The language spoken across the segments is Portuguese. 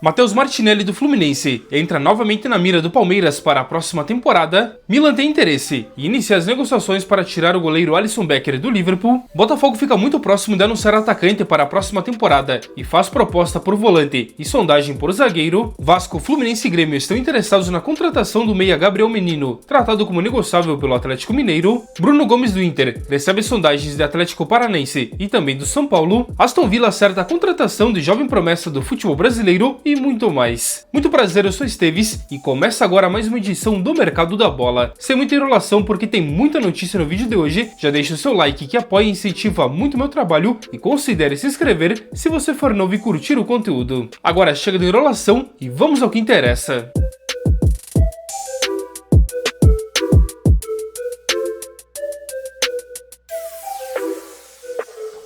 Matheus Martinelli do Fluminense entra novamente na mira do Palmeiras para a próxima temporada. Milan tem interesse e inicia as negociações para tirar o goleiro Alisson Becker do Liverpool. Botafogo fica muito próximo de anunciar atacante para a próxima temporada e faz proposta por volante e sondagem por zagueiro. Vasco, Fluminense e Grêmio estão interessados na contratação do meia Gabriel Menino, tratado como negociável pelo Atlético Mineiro. Bruno Gomes do Inter recebe sondagens de Atlético Paranaense e também do São Paulo. Aston Villa acerta a contratação de jovem promessa do futebol brasileiro e muito mais. Muito prazer, eu sou Esteves e começa agora mais uma edição do Mercado da Bola. Sem muita enrolação, porque tem muita notícia no vídeo de hoje, já deixa o seu like que apoia e incentiva muito meu trabalho e considere se inscrever se você for novo e curtir o conteúdo. Agora chega de enrolação e vamos ao que interessa.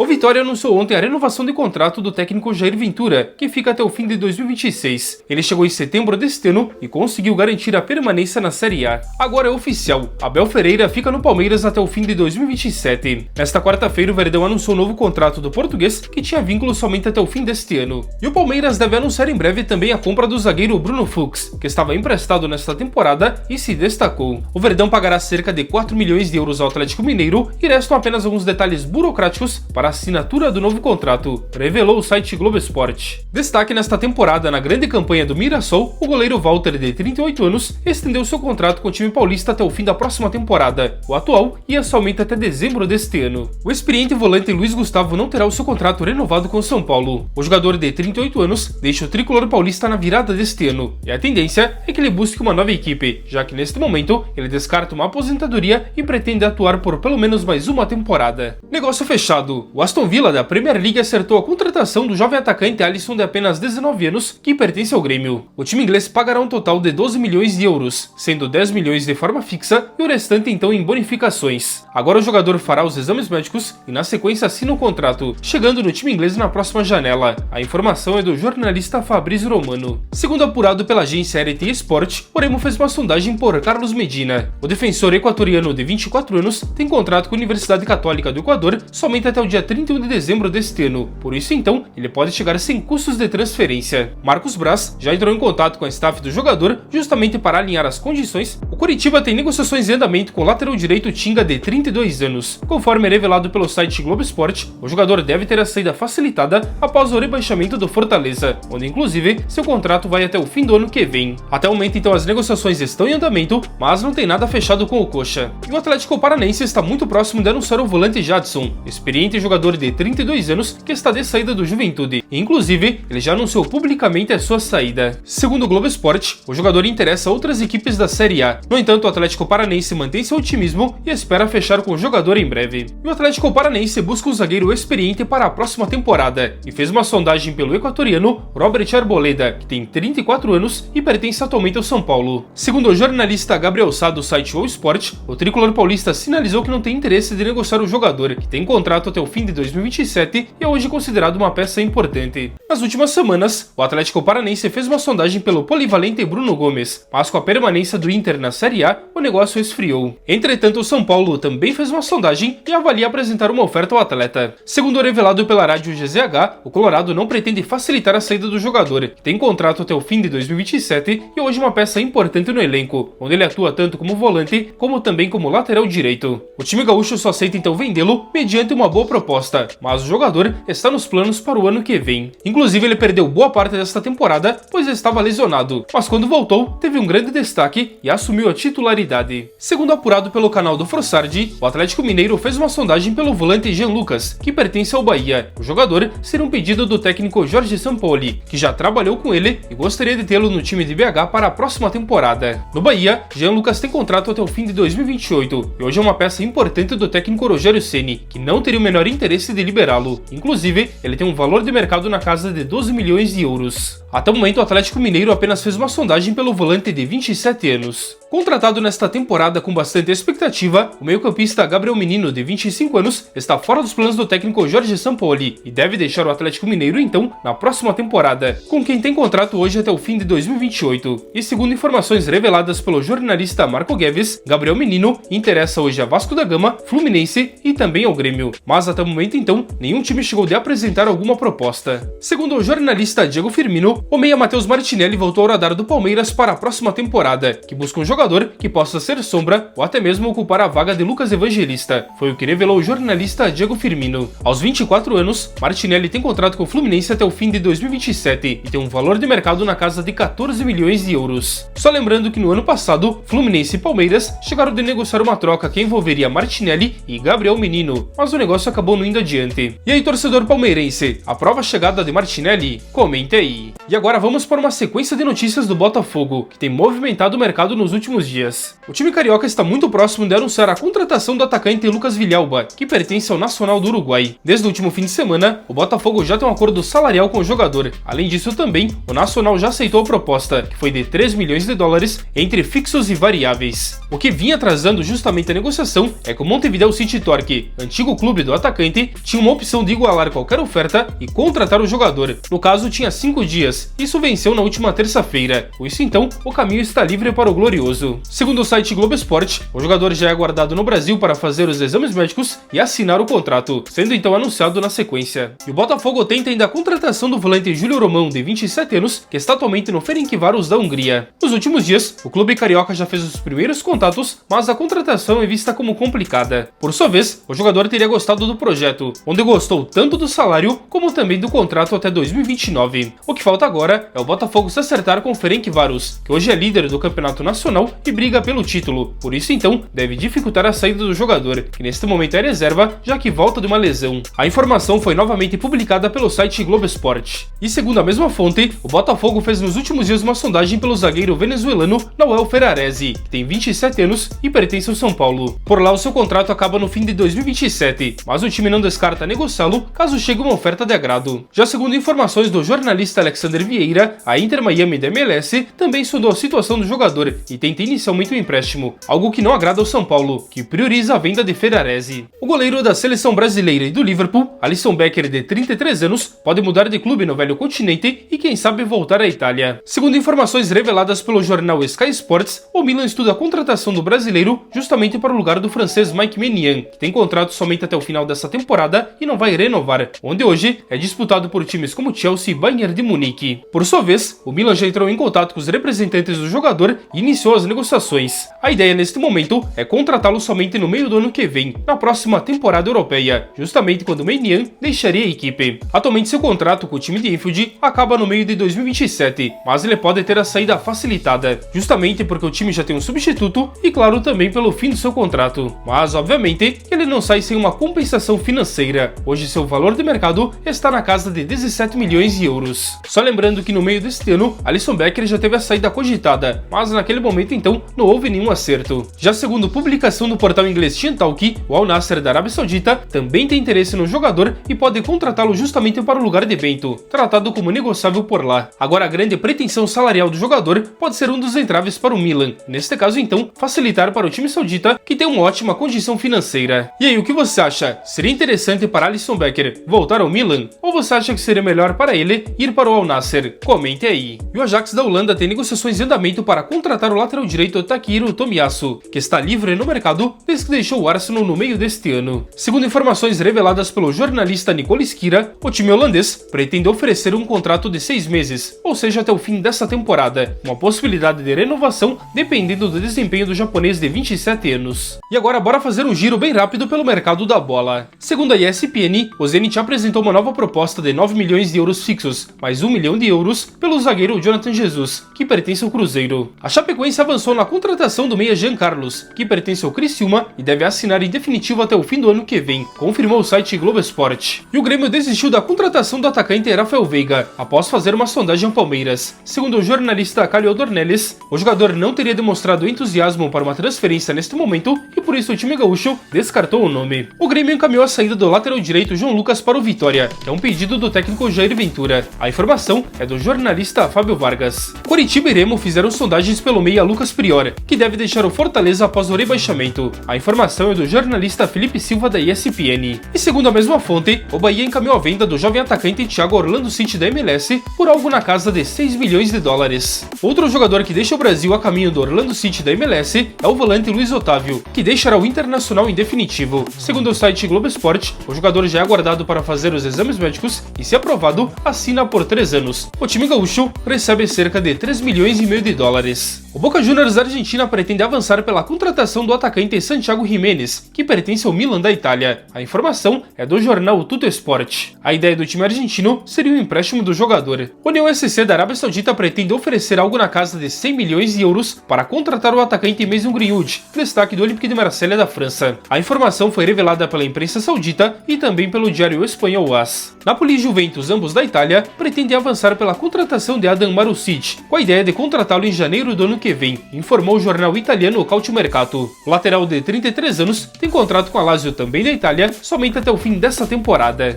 O Vitória anunciou ontem a renovação de contrato do técnico Jair Ventura, que fica até o fim de 2026. Ele chegou em setembro deste ano e conseguiu garantir a permanência na Série A. Agora é oficial, Abel Ferreira fica no Palmeiras até o fim de 2027. Nesta quarta-feira, o Verdão anunciou o novo contrato do português, que tinha vínculo somente até o fim deste ano. E o Palmeiras deve anunciar em breve também a compra do zagueiro Bruno Fux, que estava emprestado nesta temporada e se destacou. O Verdão pagará cerca de 4 milhões de euros ao Atlético Mineiro e restam apenas alguns detalhes burocráticos para a assinatura do novo contrato, revelou o site Globo Esporte. Destaque nesta temporada na grande campanha do Mirassol, o goleiro Walter, de 38 anos, estendeu seu contrato com o time paulista até o fim da próxima temporada. O atual ia somente até dezembro deste ano. O experiente volante Luiz Gustavo não terá o seu contrato renovado com o São Paulo. O jogador de 38 anos deixa o tricolor paulista na virada deste ano, e a tendência é que ele busque uma nova equipe, já que neste momento ele descarta uma aposentadoria e pretende atuar por pelo menos mais uma temporada. Negócio fechado. O Aston Villa da Premier League acertou a contratação do jovem atacante Alisson, de apenas 19 anos, que pertence ao Grêmio. O time inglês pagará um total de 12 milhões de euros, sendo 10 milhões de forma fixa e o restante então em bonificações. Agora o jogador fará os exames médicos e na sequência assina o contrato, chegando no time inglês na próxima janela. A informação é do jornalista Fabrício Romano. Segundo apurado pela agência RT Sport, o Remo fez uma sondagem por Carlos Medina. O defensor equatoriano de 24 anos tem contrato com a Universidade Católica do Equador somente até o dia 31 de dezembro deste ano, por isso então ele pode chegar sem custos de transferência. Marcos Braz já entrou em contato com a staff do jogador justamente para alinhar as condições. O Coritiba tem negociações em andamento com o lateral direito Tinga, de 32 anos. Conforme revelado pelo site Globo Esporte, o jogador deve ter a saída facilitada após o rebaixamento do Fortaleza, onde inclusive seu contrato vai até o fim do ano que vem. Até o momento então as negociações estão em andamento, mas não tem nada fechado com o Coxa. E o Atlético Paranaense está muito próximo de anunciar o volante Jadson, experiente jogador de 32 anos que está de saída do Juventude. Inclusive, ele já anunciou publicamente a sua saída. Segundo o Globo Esporte, o jogador interessa outras equipes da Série A. No entanto, o Atlético Paranaense mantém seu otimismo e espera fechar com o jogador em breve. E o Atlético Paranaense busca um zagueiro experiente para a próxima temporada e fez uma sondagem pelo equatoriano Robert Arboleda, que tem 34 anos e pertence atualmente ao São Paulo. Segundo o jornalista Gabriel Sá do site O Sport, o tricolor paulista sinalizou que não tem interesse de negociar o jogador, que tem contrato até o fim de 2027 e é hoje considerado uma peça importante. Nas últimas semanas, o Atlético Paranaense fez uma sondagem pelo polivalente Bruno Gomes, mas com a permanência do Inter na Série A, o negócio esfriou. Entretanto, o São Paulo também fez uma sondagem e avalia apresentar uma oferta ao atleta. Segundo o revelado pela rádio GZH, o Colorado não pretende facilitar a saída do jogador, que tem contrato até o fim de 2027 e hoje uma peça importante no elenco, onde ele atua tanto como volante como também como lateral direito. O time gaúcho só aceita então vendê-lo mediante uma boa proposta, mas o jogador está nos planos para o ano que vem. Inclusive, ele perdeu boa parte desta temporada, pois estava lesionado, mas quando voltou, teve um grande destaque e assumiu a titularidade. Segundo apurado pelo canal do Frossardi, o Atlético Mineiro fez uma sondagem pelo volante Jean Lucas, que pertence ao Bahia. O jogador seria um pedido do técnico Jorge Sampaoli, que já trabalhou com ele e gostaria de tê-lo no time de BH para a próxima temporada. No Bahia, Jean Lucas tem contrato até o fim de 2028 e hoje é uma peça importante do técnico Rogério Ceni, que não teria o menor interesse de liberá-lo. Inclusive, ele tem um valor de mercado na casa de 12 milhões de euros. Até o momento, o Atlético Mineiro apenas fez uma sondagem pelo volante de 27 anos. Contratado nesta temporada com bastante expectativa, o meio-campista Gabriel Menino, de 25 anos, está fora dos planos do técnico Jorge Sampaoli e deve deixar o Atlético Mineiro então na próxima temporada, com quem tem contrato hoje até o fim de 2028. E segundo informações reveladas pelo jornalista Marco Guedes, Gabriel Menino interessa hoje a Vasco da Gama, Fluminense e também ao Grêmio. Mas até o momento então, nenhum time chegou de apresentar alguma proposta. Segundo o jornalista Diego Firmino, setembro, o meia Matheus Martinelli voltou ao radar do Palmeiras para a próxima temporada, que busca um jogador que possa ser sombra ou até mesmo ocupar a vaga de Lucas Evangelista. Foi o que revelou o jornalista Diego Firmino. Aos 24 anos, Martinelli tem contrato com o Fluminense até o fim de 2027 e tem um valor de mercado na casa de 14 milhões de euros. Só lembrando que no ano passado, Fluminense e Palmeiras chegaram a negociar uma troca que envolveria Martinelli e Gabriel Menino, mas o negócio acabou não indo adiante. E aí, torcedor palmeirense, aprova a chegada de Martinelli? Comente aí. E agora vamos para uma sequência de notícias do Botafogo, que tem movimentado o mercado nos últimos dias. O time carioca está muito próximo de anunciar a contratação do atacante Lucas Villalba, que pertence ao Nacional do Uruguai. Desde o último fim de semana, o Botafogo já tem um acordo salarial com o jogador. Além disso também, o Nacional já aceitou a proposta, que foi de 3 milhões de dólares entre fixos e variáveis. O que vinha atrasando justamente a negociação é que o Montevideo City Torque, antigo clube do atacante, tinha uma opção de igualar qualquer oferta e contratar o jogador. No caso, tinha 5 dias. Isso venceu na última terça-feira. Com isso então, o caminho está livre para o Glorioso. Segundo o site Globo Esporte, o jogador já é aguardado no Brasil para fazer os exames médicos e assinar o contrato, sendo então anunciado na sequência. E o Botafogo tenta ainda a contratação do volante Júlio Romão, de 27 anos, que está atualmente no Ferencváros da Hungria. Nos últimos dias, o clube carioca já fez os primeiros contatos, mas a contratação é vista como complicada. Por sua vez, o jogador teria gostado do projeto, onde gostou tanto do salário como também do contrato até 2029. O que falta agora é o Botafogo se acertar com o Ferencváros, que hoje é líder do campeonato nacional e briga pelo título. Por isso então, deve dificultar a saída do jogador, que neste momento é reserva, já que volta de uma lesão. A informação foi novamente publicada pelo site Globo Esporte. E segundo a mesma fonte, o Botafogo fez nos últimos dias uma sondagem pelo zagueiro venezuelano Nahuel Ferraresi, que tem 27 anos e pertence ao São Paulo. Por lá, o seu contrato acaba no fim de 2027, mas o time não descarta negociá-lo caso chegue uma oferta de agrado. Já segundo informações do jornalista Alexander Vieira, a Inter Miami da MLS também sondou a situação do jogador e tenta inicialmente um empréstimo, algo que não agrada ao São Paulo, que prioriza a venda de Ferraresi. O goleiro da seleção brasileira e do Liverpool, Alisson Becker, de 33 anos, pode mudar de clube no velho continente e quem sabe voltar à Itália. Segundo informações reveladas pelo jornal Sky Sports, o Milan estuda a contratação do brasileiro justamente para o lugar do francês Mike Maignan, que tem contrato somente até o final dessa temporada e não vai renovar, onde hoje é disputado por times como Chelsea e Bayern de Munique. Por sua vez, o Milan já entrou em contato com os representantes do jogador e iniciou as negociações. A ideia neste momento é contratá-lo somente no meio do ano que vem, na próxima temporada europeia, justamente quando Maignan deixaria a equipe. Atualmente seu contrato com o time de Anfield acaba no meio de 2027, mas ele pode ter a saída facilitada, justamente porque o time já tem um substituto e claro também pelo fim do seu contrato. Mas obviamente ele não sai sem uma compensação financeira. Hoje seu valor de mercado está na casa de 17 milhões de euros. Só lembrando que no meio deste ano, Alisson Becker já teve a saída cogitada, mas naquele momento então não houve nenhum acerto. Já segundo publicação do portal inglês Talk, o Al Nassr da Arábia Saudita também tem interesse no jogador e pode contratá-lo justamente para o lugar de Bento, tratado como negociável por lá. Agora a grande pretensão salarial do jogador pode ser um dos entraves para o Milan, neste caso então facilitar para o time saudita, que tem uma ótima condição financeira. E aí, o que você acha? Seria interessante para Alisson Becker voltar ao Milan? Ou você acha que seria melhor para ele ir para o Al Nassr? Comente aí. E o Ajax da Holanda tem negociações em andamento para contratar o lateral direito Takehiro Tomiyasu, que está livre no mercado desde que deixou o Arsenal no meio deste ano. Segundo informações reveladas pelo jornalista Nicole Skira, o time holandês pretende oferecer um contrato de 6 meses, ou seja, até o fim dessa temporada, uma possibilidade de renovação dependendo do desempenho do japonês de 27 anos. E agora bora fazer um giro bem rápido pelo mercado da bola. Segundo a ESPN, o Zenit apresentou uma nova proposta de 9 milhões de euros fixos, mais 1 milhão de euros pelo zagueiro Jonathan Jesus, que pertence ao Cruzeiro. A Chapecoense avançou na contratação do meia Jean Carlos, que pertence ao Criciúma e deve assinar em definitivo até o fim do ano que vem, confirmou o site Globo Esporte. E o Grêmio desistiu da contratação do atacante Rafael Veiga, após fazer uma sondagem ao Palmeiras. Segundo o jornalista Calio Dornelles, o jogador não teria demonstrado entusiasmo para uma transferência neste momento e por isso o time gaúcho descartou o nome. O Grêmio encaminhou a saída do lateral direito João Lucas para o Vitória, que é um pedido do técnico Jair Ventura. A informação é do jornalista Fábio Vargas. Coritiba e Remo fizeram sondagens pelo meia Lucas Prior, que deve deixar o Fortaleza após o rebaixamento. A informação é do jornalista Felipe Silva da ESPN. E segundo a mesma fonte, o Bahia encaminhou a venda do jovem atacante Thiago Orlando City da MLS por algo na casa de 6 milhões de dólares. Outro jogador que deixa o Brasil a caminho do Orlando City da MLS é o volante Luiz Otávio, que deixará o Internacional em definitivo. Segundo o site Globo Esporte, o jogador já é aguardado para fazer os exames médicos e, se aprovado, assina por 3 anos. anos. O time gaúcho recebe cerca de 3,5 milhões de dólares. O Boca Juniors da Argentina pretende avançar pela contratação do atacante Santiago Jiménez, que pertence ao Milan da Itália. A informação é do jornal Tutto Sport. A ideia do time argentino seria o empréstimo do jogador. O União SC da Arábia Saudita pretende oferecer algo na casa de 100 milhões de euros para contratar o atacante Mason Greenwood, destaque do Olympique de Marselha da França. A informação foi revelada pela imprensa saudita e também pelo diário espanhol AS. Napoli e Juventus, ambos da Itália, pretendem avançar pela contratação de Adam Marusic, com a ideia de contratá-lo em janeiro do ano que vem, informou o jornal italiano Calciomercato. O lateral de 33 anos tem contrato com a Lazio, também da Itália, somente até o fim dessa temporada.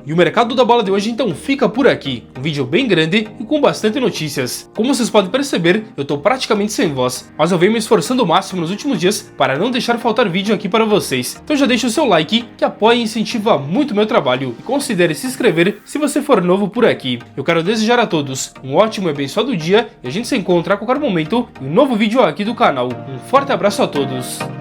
E o mercado da bola de hoje então fica por aqui, um vídeo bem grande e com bastante notícias. Como vocês podem perceber, eu tô praticamente sem voz, mas eu venho me esforçando ao máximo nos últimos dias para não deixar faltar vídeo aqui para vocês. Então já deixa o seu like, que apoia e incentiva muito o meu trabalho, e considere se inscrever se você for novo por aqui. Eu quero desejar a todos um ótimo e abençoado dia, e a gente se encontra a qualquer momento em um novo vídeo aqui do canal. Um forte abraço a todos!